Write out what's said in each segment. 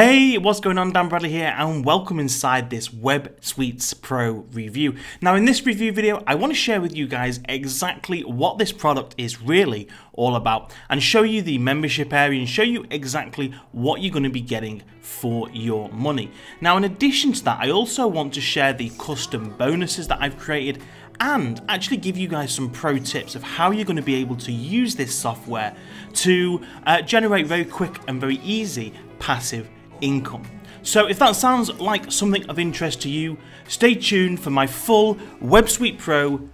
Hey, what's going on? Dan Bradley here and welcome inside this WebSuitePro review. Now in this review video, I want to share with you guys exactly what this product is really all about and show you the membership area and show you exactly what you're going to be getting for your money. Now in addition to that, I also want to share the custom bonuses that I've created and actually give you guys some pro tips of how you're going to be able to use this software to generate very quick and very easy passive income. So if that sounds like something of interest to you, stay tuned for my full WebSuitePro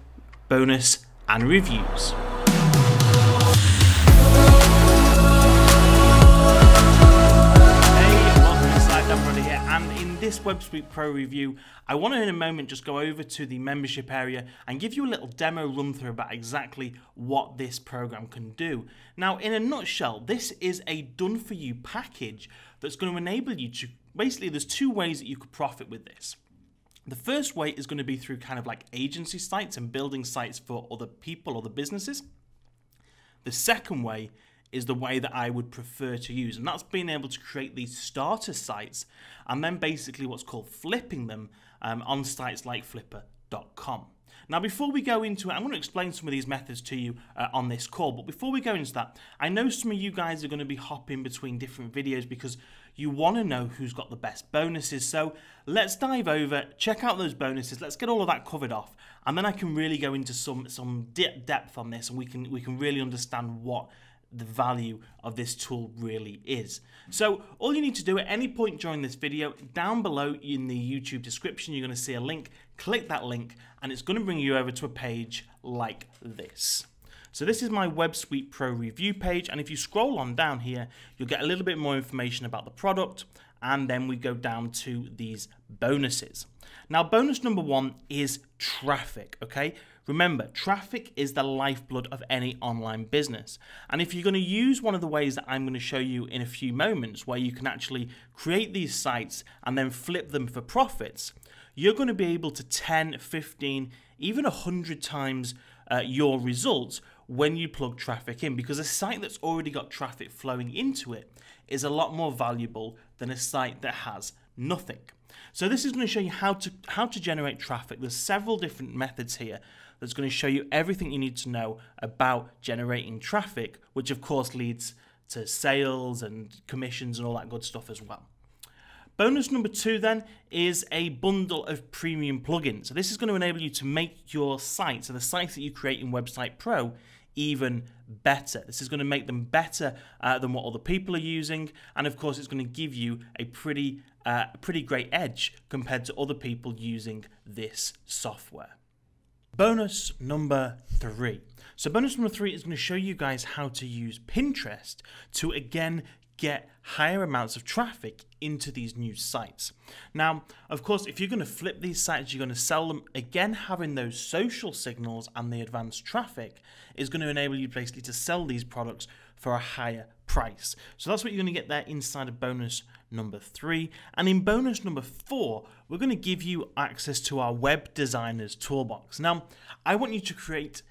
bonus and reviews. And in this WebSuitePro review, I want to in a moment just go over to the membership area and give you a little demo run through about exactly what this program can do. Now, in a nutshell, this is a done for you package that's going to enable you to, basically there's two ways that you could profit with this. The first way is going to be through kind of like agency sites and building sites for other people, other businesses. The second way is the way that I would prefer to use, and that's being able to create these starter sites and then basically what's called flipping them on sites like flipper.com. Now before we go into it, I'm going to explain some of these methods to you on this call, but before we go into that, I know some of you guys are going to be hopping between different videos because you want to know who's got the best bonuses. So let's dive over, check out those bonuses, let's get all of that covered off, and then I can really go into some depth on this and we can really understand what the value of this tool really is. So all you need to do at any point during this video, down below in the YouTube description, you're going to see a link. Click that link and it's going to bring you over to a page like this. So this is my WebSuitePro review page, and if you scroll on down here, you'll get a little bit more information about the product, and then we go down to these bonuses. Now bonus number one is traffic, okay? Remember, traffic is the lifeblood of any online business. And if you're going to use one of the ways that I'm going to show you in a few moments, where you can actually create these sites and then flip them for profits, you're going to be able to 10, 15, even 100 times your results when you plug traffic in, because a site that's already got traffic flowing into it is a lot more valuable than a site that has nothing. So this is going to show you how to generate traffic. There's several different methods here that's going to show you everything you need to know about generating traffic, which of course leads to sales and commissions and all that good stuff as well. Bonus number two then is a bundle of premium plugins. So this is going to enable you to make your site, so the sites that you create in WebSuitePro, even better. This is going to make them better than what other people are using, and of course it's going to give you a pretty great edge compared to other people using this software. Bonus number three. So bonus number three is going to show you guys how to use Pinterest to again get higher amounts of traffic into these new sites. Now, of course, if you're going to flip these sites, you're going to sell them, again, having those social signals and the advanced traffic is going to enable you basically to sell these products for a higher price. So that's what you're going to get there inside of bonus number three. And in bonus number four, we're going to give you access to our web designers toolbox. Now, I want you to create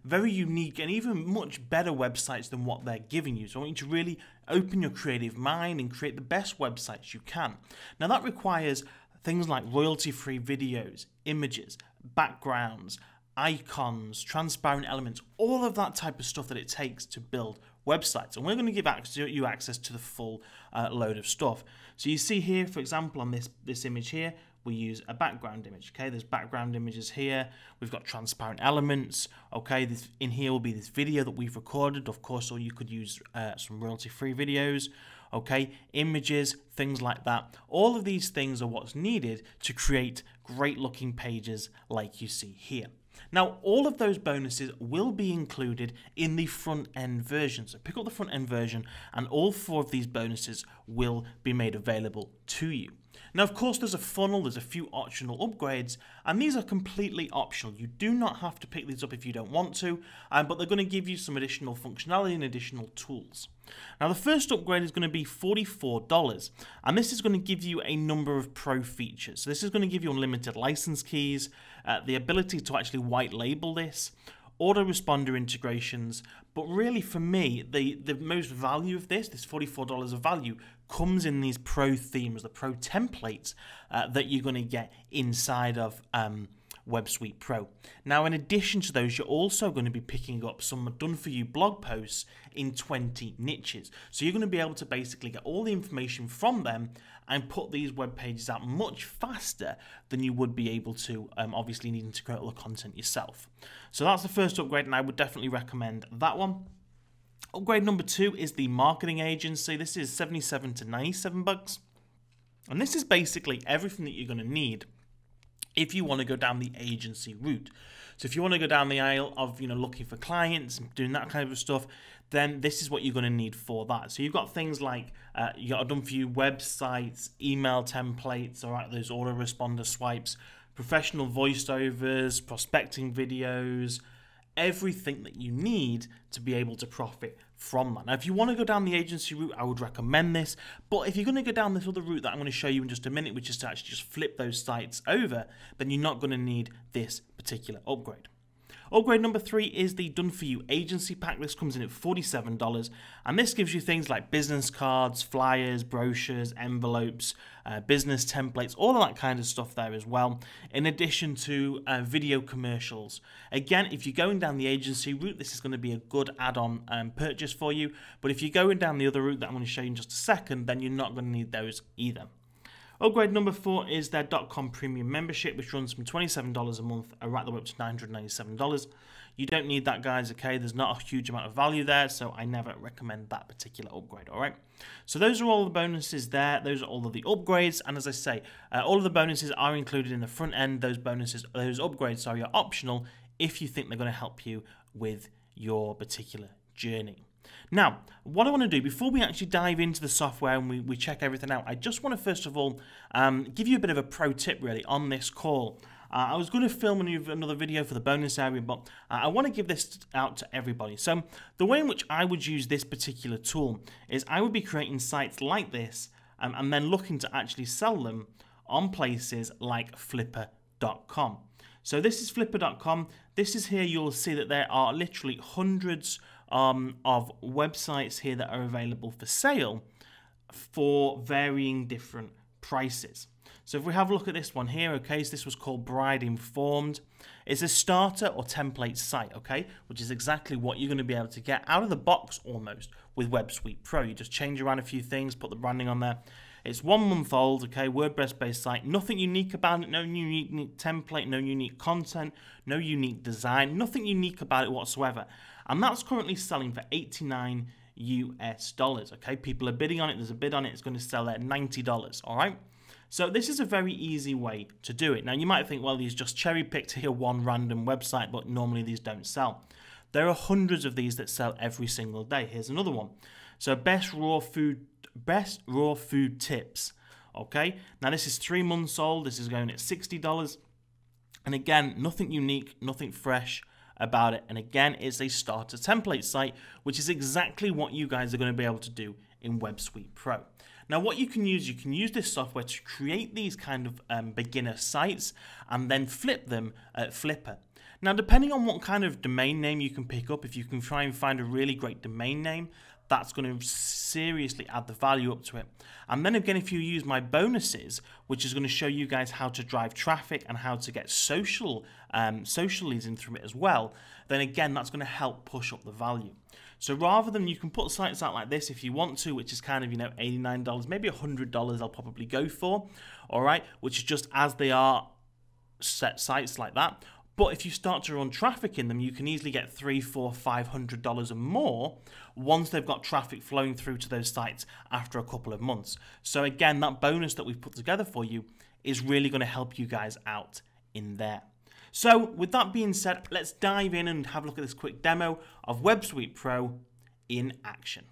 very unique and even much better websites than what they're giving you. So I want you to really open your creative mind and create the best websites you can. Now that requires things like royalty-free videos, images, backgrounds, icons, transparent elements, all of that type of stuff that it takes to build websites. And we're going to give you access to the full load of stuff. So you see here, for example, on this image here, we use a background image, okay? There's background images here. We've got transparent elements, okay? In here will be this video that we've recorded, of course, or you could use some royalty-free videos, okay? Images, things like that. All of these things are what's needed to create great-looking pages like you see here. Now, all of those bonuses will be included in the front-end version. So pick up the front-end version and all four of these bonuses will be made available to you. Now, of course, there's a funnel, there's a few optional upgrades, and these are completely optional. You do not have to pick these up if you don't want to, but they're going to give you some additional functionality and additional tools. Now, the first upgrade is going to be $44, and this is going to give you a number of pro features. So this is going to give you unlimited license keys, the ability to actually white label this, autoresponder integrations, but really for me, the most value of this $44 of value, comes in these pro themes, the pro templates that you're going to get inside of WebSuitePro. Now, in addition to those, you're also going to be picking up some done-for-you blog posts in 20 niches. So you're going to be able to basically get all the information from them and put these web pages out much faster than you would be able to, obviously needing to create all the content yourself. So that's the first upgrade, and I would definitely recommend that one. Upgrade number 2 is the marketing agency. This is $77 to $97. And this is basically everything that you're going to need if you want to go down the agency route. So if you want to go down the aisle of, looking for clients and doing that kind of stuff, then this is what you're going to need for that. So you've got things like you got a done-for-you websites, email templates, all right, those autoresponder swipes, professional voiceovers, prospecting videos, everything that you need to be able to profit from that. Now, if you want to go down the agency route, I would recommend this. But if you're going to go down this other route that I'm going to show you in just a minute, which is to actually just flip those sites over, then you're not going to need this particular upgrade. Upgrade number 3 is the done-for-you agency pack. This comes in at $47, and this gives you things like business cards, flyers, brochures, envelopes, business templates, all of that kind of stuff there as well, in addition to video commercials. Again, if you're going down the agency route, this is going to be a good add-on purchase for you, but if you're going down the other route that I'm going to show you in just a second, then you're not going to need those either. Upgrade number 4 is their .com premium membership, which runs from $27 a month right the way up to $997. You don't need that, guys, okay? There's not a huge amount of value there, so I never recommend that particular upgrade, all right? So those are all the bonuses there. Those are all of the upgrades, and as I say, all of the bonuses are included in the front end. Those upgrades, are optional if you think they're going to help you with your particular journey. Now, what I want to do before we actually dive into the software and we check everything out, I just want to first of all give you a bit of a pro tip really on this call. I was going to film another video for the bonus area, but I want to give this out to everybody. So the way in which I would use this particular tool is I would be creating sites like this and then looking to actually sell them on places like Flipper.com. So this is Flipper.com. This is here, you'll see that there are literally hundreds of websites here that are available for sale for varying different prices. So if we have a look at this one here, okay, so this was called Bride Informed. It's a starter or template site, okay, which is exactly what you're going to be able to get out of the box almost with WebSuitePro. You just change around a few things, put the branding on there. It's 1 month old, okay, WordPress-based site. Nothing unique about it, no unique template, no unique content, no unique design, nothing unique about it whatsoever. And that's currently selling for $89 US, okay? People are bidding on it, there's a bid on it, it's going to sell at $90, all right? So this is a very easy way to do it. Now you might think, well, these just cherry-picked here one random website, but normally these don't sell. There are hundreds of these that sell every single day. Here's another one. So best raw food tips, okay? Now this is 3 months old, this is going at $60. And again, nothing unique, nothing fresh about it. And again, it's a starter template site, which is exactly what you guys are going to be able to do in WebSuitePro. Now what you can use this software to create these kind of beginner sites and then flip them at Flipper. Now depending on what kind of domain name you can pick up, if you can try and find a really great domain name, that's going to seriously add the value up to it. And then again, if you use my bonuses, which is going to show you guys how to drive traffic and how to get social leads in through it as well, then again, that's going to help push up the value. So rather than, you can put sites out like this if you want to, which is kind of, $89, maybe $100 I'll probably go for, all right, which is just as they are set sites like that. But if you start to run traffic in them, you can easily get $300, $400, $500 and more once they've got traffic flowing through to those sites after a couple of months. So again, that bonus that we've put together for you is really going to help you guys out in there. So with that being said, let's dive in and have a look at this quick demo of WebSuitePro in action.